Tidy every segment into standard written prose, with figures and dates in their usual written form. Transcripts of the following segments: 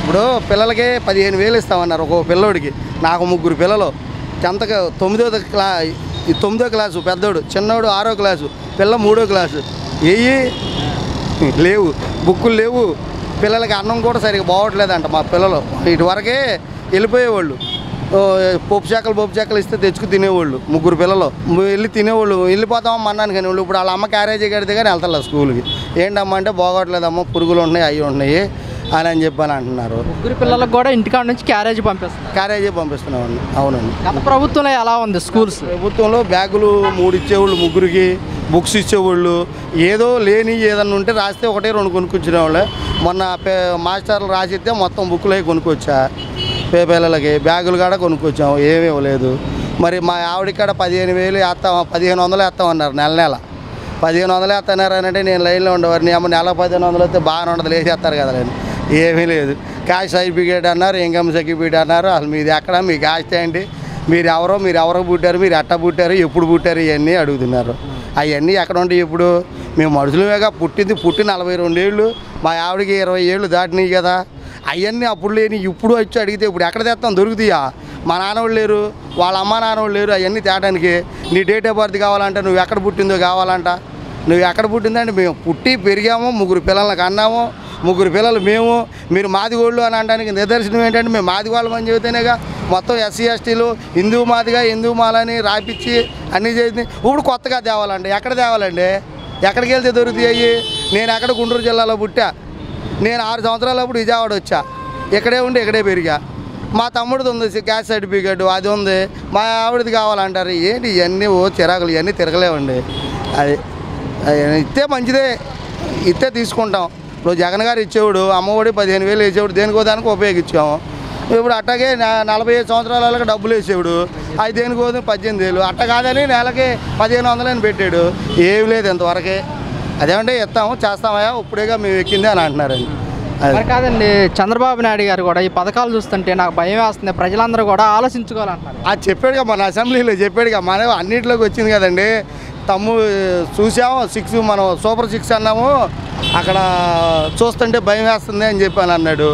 ఇప్పుడు పిల్లలకి 15,000 ఇస్తామన్నారు ఒక పిల్లోడికి. నాకు 3 పిల్లలు. 9వ క్లాసు పెద్దోడు, చిన్నోడు 6వ క్లాసు, పిల్ల 3వ క్లాసు. లేవు, బుక్కులు లేవు. పిల్లలకి అన్నం కూడా సరిగ్గా బాగోట్లేదంట. మా పిల్లలు ఇటువరకే వెళ్ళిపోయేవాళ్ళు. పప్పు చెక్కలు ఇస్తే తెచ్చుకు తినేవాళ్ళు. 3 పిల్లలు వెళ్ళి తినేవాళ్ళు. వెళ్ళిపోతామమ్మా అన్నాను కానీ వాళ్ళు ఇప్పుడు వాళ్ళ అమ్మ క్యారేజీ కడితే కానీ వెళ్తారు స్కూల్కి. ఏంటమ్మా అంటే బాగోట్లేదమ్మా, పురుగులు ఉంటున్నాయి, అవి ఉంటున్నాయి అని చెప్పని అంటున్నారు. 3 పిల్లలకు కూడా ఇంటికాడ నుంచి క్యారేజీ పంపిస్తున్నామండి. అవునండి. గత ప్రభుత్వంలో ఎలా ఉంది స్కూల్స్? ప్రభుత్వంలో బ్యాగులు 3 ఇచ్చేవాళ్ళు, 3కి బుక్స్ ఇచ్చేవాళ్ళు. ఏదో లేని ఏదన్నా ఉంటే రాస్తే 1-2 కొనుక్కొచ్చినేవాళ్ళు. మొన్న మాస్టర్లు రాసిస్తే మొత్తం బుక్కులు అవి కొనుక్కొచ్చా. పిల్లలకి బ్యాగులు కూడా కొనుక్కొచ్చాము, ఏమీ ఇవ్వలేదు. మరి మా ఆవిడకి కూడా 15,000 వేస్తాం, 1,500 వేస్తామన్నారు నెల. 1,500 వేస్తున్నారు అని అంటే నేను లైన్లో ఉండేవారు. నేను నెల 1,500 వస్తే బాగానే ఉండదు, లేచేస్తారు కదా. నేను ఏమీ లేదు. క్యాష్ సర్టిఫికేట్ అన్నారు, ఇన్కమ్ సర్టిఫికేట్ అన్నారు. అసలు మీది ఎక్కడ, మీ క్యాష్ ఏంటి, మీరు ఎవరికి పుట్టారు, మీరు ఎట్ట పుట్టారు, ఎప్పుడు పుట్టారు, ఇవన్నీ అడుగుతున్నారు. అవన్నీ ఎక్కడ ఉంటాయి? ఇప్పుడు మేము మనుషులమేగా, పుట్టి 42 ఏళ్ళు. మా ఆవిడకి 20 ఏళ్ళు దాటినాయి కదా. అవన్నీ అప్పుడు లేని ఇప్పుడు వచ్చి అడిగితే ఇప్పుడు ఎక్కడ తెస్తాం? దొరుకుతాయా? మా నాన్నవాళ్ళు లేరు, వాళ్ళ అమ్మ నాన్నవాళ్ళు లేరు. అవన్నీ తేటానికి నీ డేట్ ఆఫ్ బర్త్ కావాలంటే నువ్వు ఎక్కడ పుట్టిందో కావాలంట. నువ్వు ఎక్కడ పుట్టిందంటే మేము పుట్టి పెరిగాము, 3 పిల్లలకు అన్నాము, 3 పిల్లలు మేము. మీరు మాదిగోళ్ళు అని అనడానికి నిదర్శనం ఏంటంటే మేము మాదిగోళ్ళం అని చెబితేనేగా మొత్తం SC STలు హిందూ మాలని రాపిచ్చి అన్నీ చేసి ఇప్పుడు కొత్తగా తేవాలండి. ఎక్కడ తేవాలండి? ఎక్కడికి వెళ్తే దొరుకుతాయి? నేను ఎక్కడ గుంటూరు జిల్లాలో పుట్టా. నేను 6 సంవత్సరాలప్పుడు విజయవాడ వచ్చా. ఇక్కడే ఉండి ఇక్కడే పెరిగా. మా తమ్ముడిది ఉంది క్యాస్ట్ సర్టిఫికేట్, అది ఉంది. మా ఆవిడది కావాలంటారు. ఏంటి ఇవన్నీ చిరాకులు, ఇవన్నీ తిరగలేవండి. అది ఇస్తే మంచిదే, ఇస్తే తీసుకుంటాం. ఇప్పుడు జగన్ గారు ఇచ్చేవాడు అమ్మఒడి 15,000 ఇచ్చేవాడు, దేనికో దానికి ఉపయోగించాము. ఇప్పుడు అట్టగే 45 సంవత్సరాల వాళ్ళకి డబ్బులు వేసేవాడు, అది దేనికో 18,000. అట్ట కాదని నెలకి 1,500 అని పెట్టాడు. ఏమి లేదు ఇంతవరకే. అదేమంటే ఇస్తాము, చేస్తామయ్యా, ఇప్పుడేగా మేము ఎక్కింది అని అంటున్నారండి. అది కాదండి, చంద్రబాబు నాయుడు గారు కూడా ఈ పథకాలు చూస్తుంటే నాకు భయం వేస్తుంది, ప్రజలందరూ కూడా ఆలోచించుకోవాలంటున్నారు. అది చెప్పాడుగా, మన అసెంబ్లీలో చెప్పాడుగా. మన అన్నింటిలోకి వచ్చింది కదండి. చూసాము 6 మనం సూపర్ 6 అన్నాము, అక్కడ చూస్తుంటే భయం వేస్తుంది అని చెప్పాను అన్నాడు.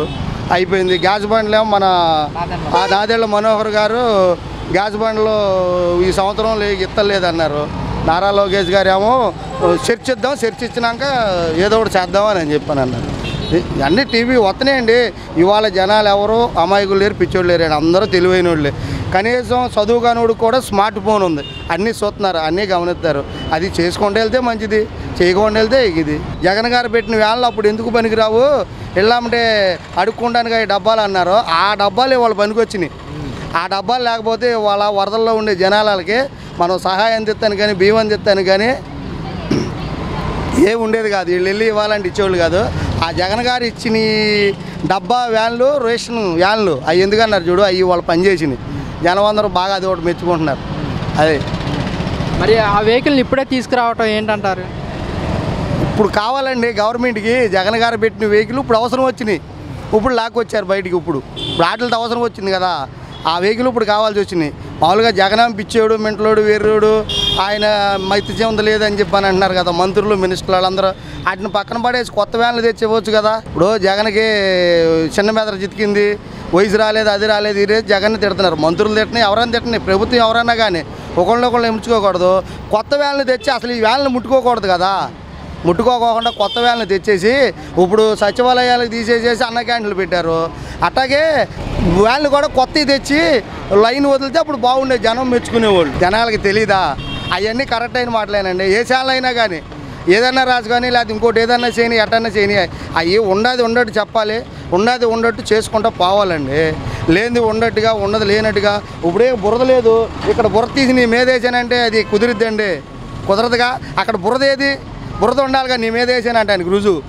అయిపోయింది. గ్యాస్ బండ్లు ఏమో మన నాదేళ్ల మనోహర్ గారు గ్యాస్ బండ్లు ఈ సంవత్సరం ఇస్తలేదన్నారు. నారా లోకేష్ గారు ఏమో చర్చిచ్చినాక ఏదో ఒకటి చేద్దామని చెప్పాను అన్నారు. అన్నీ టీవీ వస్తున్నాయండి. ఇవాళ జనాలు ఎవరు అమాయకులు లేరు, పిచ్చోళ్ళు లేరు, అందరూ తెలివైన వాళ్ళే. కనీసం చదువు కానివాడు కూడా స్మార్ట్ ఫోన్ ఉంది, అన్నీ చూస్తున్నారు, అన్నీ గమనిస్తారు. అది చేసుకుంటూ వెళ్తే మంచిది, చేయకుండా వెళ్తే ఇది. జగన్ గారు పెట్టిన వేళ అప్పుడు ఎందుకు పనికిరావు, వెళ్ళామంటే అడుక్కోవడానికి డబ్బాలు అన్నారు. ఆ డబ్బాలు వాళ్ళు పనికొచ్చినాయి. ఆ డబ్బాలు లేకపోతే వాళ్ళ వరదల్లో ఉండే జనాలకి మనం సహాయం తెస్తాను కానీ, బియ్యం తెస్తాను కానీ ఏమి ఉండేది కాదు. వీళ్ళు వెళ్ళి ఇవ్వాలంటే ఇచ్చేవాళ్ళు కాదు. ఆ జగన్ గారు ఇచ్చిన డబ్బా వ్యాన్లు, రేషన్ వ్యాన్లు అవి ఎందుకన్నారు చూడు, అవి వాళ్ళు పనిచేసినాయి. జనం అందరూ బాగా అది ఒకటి మెచ్చుకుంటున్నారు. అదే మరి ఆ వెహికల్ని ఇప్పుడే తీసుకురావటం ఏంటంటారు? ఇప్పుడు కావాలండి గవర్నమెంట్కి. జగన్ గారు పెట్టిన వెహికల్ ఇప్పుడు అవసరం వచ్చినాయి, ఇప్పుడు లాక్కొచ్చారు బయటికి. ఇప్పుడు వాటితో అవసరం వచ్చింది కదా, ఆ వెహికల్ ఇప్పుడు కావాల్సి వచ్చినాయి. మామూలుగా జగన్ పిచ్చేవాడు, మెంటలోడు, వేర్రోడు, ఆయన మైత్రిజం లేదని చెప్పని అంటున్నారు కదా మంత్రులు, మినిస్టర్లు వాళ్ళందరూ. వాటిని పక్కన పడేసి కొత్త వ్యాన్లు తెచ్చేవచ్చు కదా. ఇప్పుడు జగన్కి చిన్న మెదడు చితికింది, వయసు రాలేదు, అది రాలేదు, ఈ రేపు జగన్ని తిడుతున్నారు. మంత్రులు తిట్టినాయి, ఎవరైనా తిట్టినాయి, ప్రభుత్వం ఎవరైనా కానీ ఒకళ్ళొకళ్ళు ముట్టుకోకూడదు. కొత్త వ్యాన్లు తెచ్చి అసలు ఈ వ్యాన్లు ముట్టుకోకూడదు కదా. ముట్టుకోకుండా కొత్త వ్యాన్లు తెచ్చేసి ఇప్పుడు సచివాలయాలకు తీసేసేసి అన్న క్యాంటీన్లు పెట్టారు. అట్లాగే వ్యాన్లు కూడా కొత్తవి తెచ్చి లైన్ వదిలితే అప్పుడు బాగుండే, జనం మెచ్చుకునేవాళ్ళు. జనాలకి తెలీదా? అవన్నీ కరెక్ట్ అయిన మాటలేనండి. ఏ ఛానల్ అయినా కానీ ఏదన్నా రాజు కానీ లేకపోతే ఇంకోటి ఏదన్నా చేయని, ఎట్టన్నా చేయని, అవి ఉన్నట్టు చెప్పాలి, ఉన్నట్టు చేసుకుంటూ పోవాలండి. లేనిది ఉన్నట్టుగా, ఉన్నది లేనట్టుగా. ఇప్పుడే బురద లేదు, ఇక్కడ బురద తీసి నీ మీద వేసానంటే అది కుదిరిద్దండి, కుదరదుగా. అక్కడ బురద ఏది? బురద ఉండాలిగా నీ మీద వేసానంటే ఆయనకు రుజువు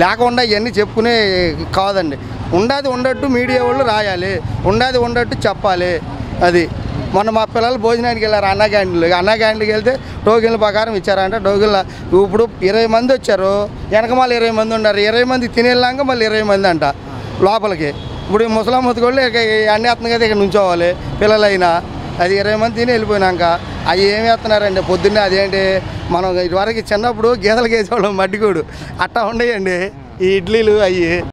లేకుండా ఇవన్నీ చెప్పుకునే కాదండి. ఉన్నట్టు మీడియా వాళ్ళు రాయాలి, ఉన్నట్టు చెప్పాలి. అది మొన్న మా పిల్లలు భోజనానికి వెళ్ళారు అన్న క్యాంటీన్కి వెళ్తే టోకెన్ల ప్రకారం ఇచ్చారంట. టోకెన్ల ఇప్పుడు 20 మంది వచ్చారు, వెనకమాల 20 మంది ఉన్నారు. 20 మంది తినేళ్ళాక మళ్ళీ 20 మంది అంట లోపలికి. ఇప్పుడు ముసలాం ముతుకోళ్ళు అన్నీ వేస్తుంది కదా, ఇక్కడ నుంచోవాలి పిల్లలైనా. అది 20 మంది తిని వెళ్ళిపోయినాక అవి ఏమి వేస్తున్నారండి పొద్దున్నే. అదేంటి మనం ఇటువరకు చిన్నప్పుడు గీతలు వేసేవాళ్ళం మడ్డిగూడు, అట్టా ఉండేయండి ఈ ఇడ్లీలు అవి.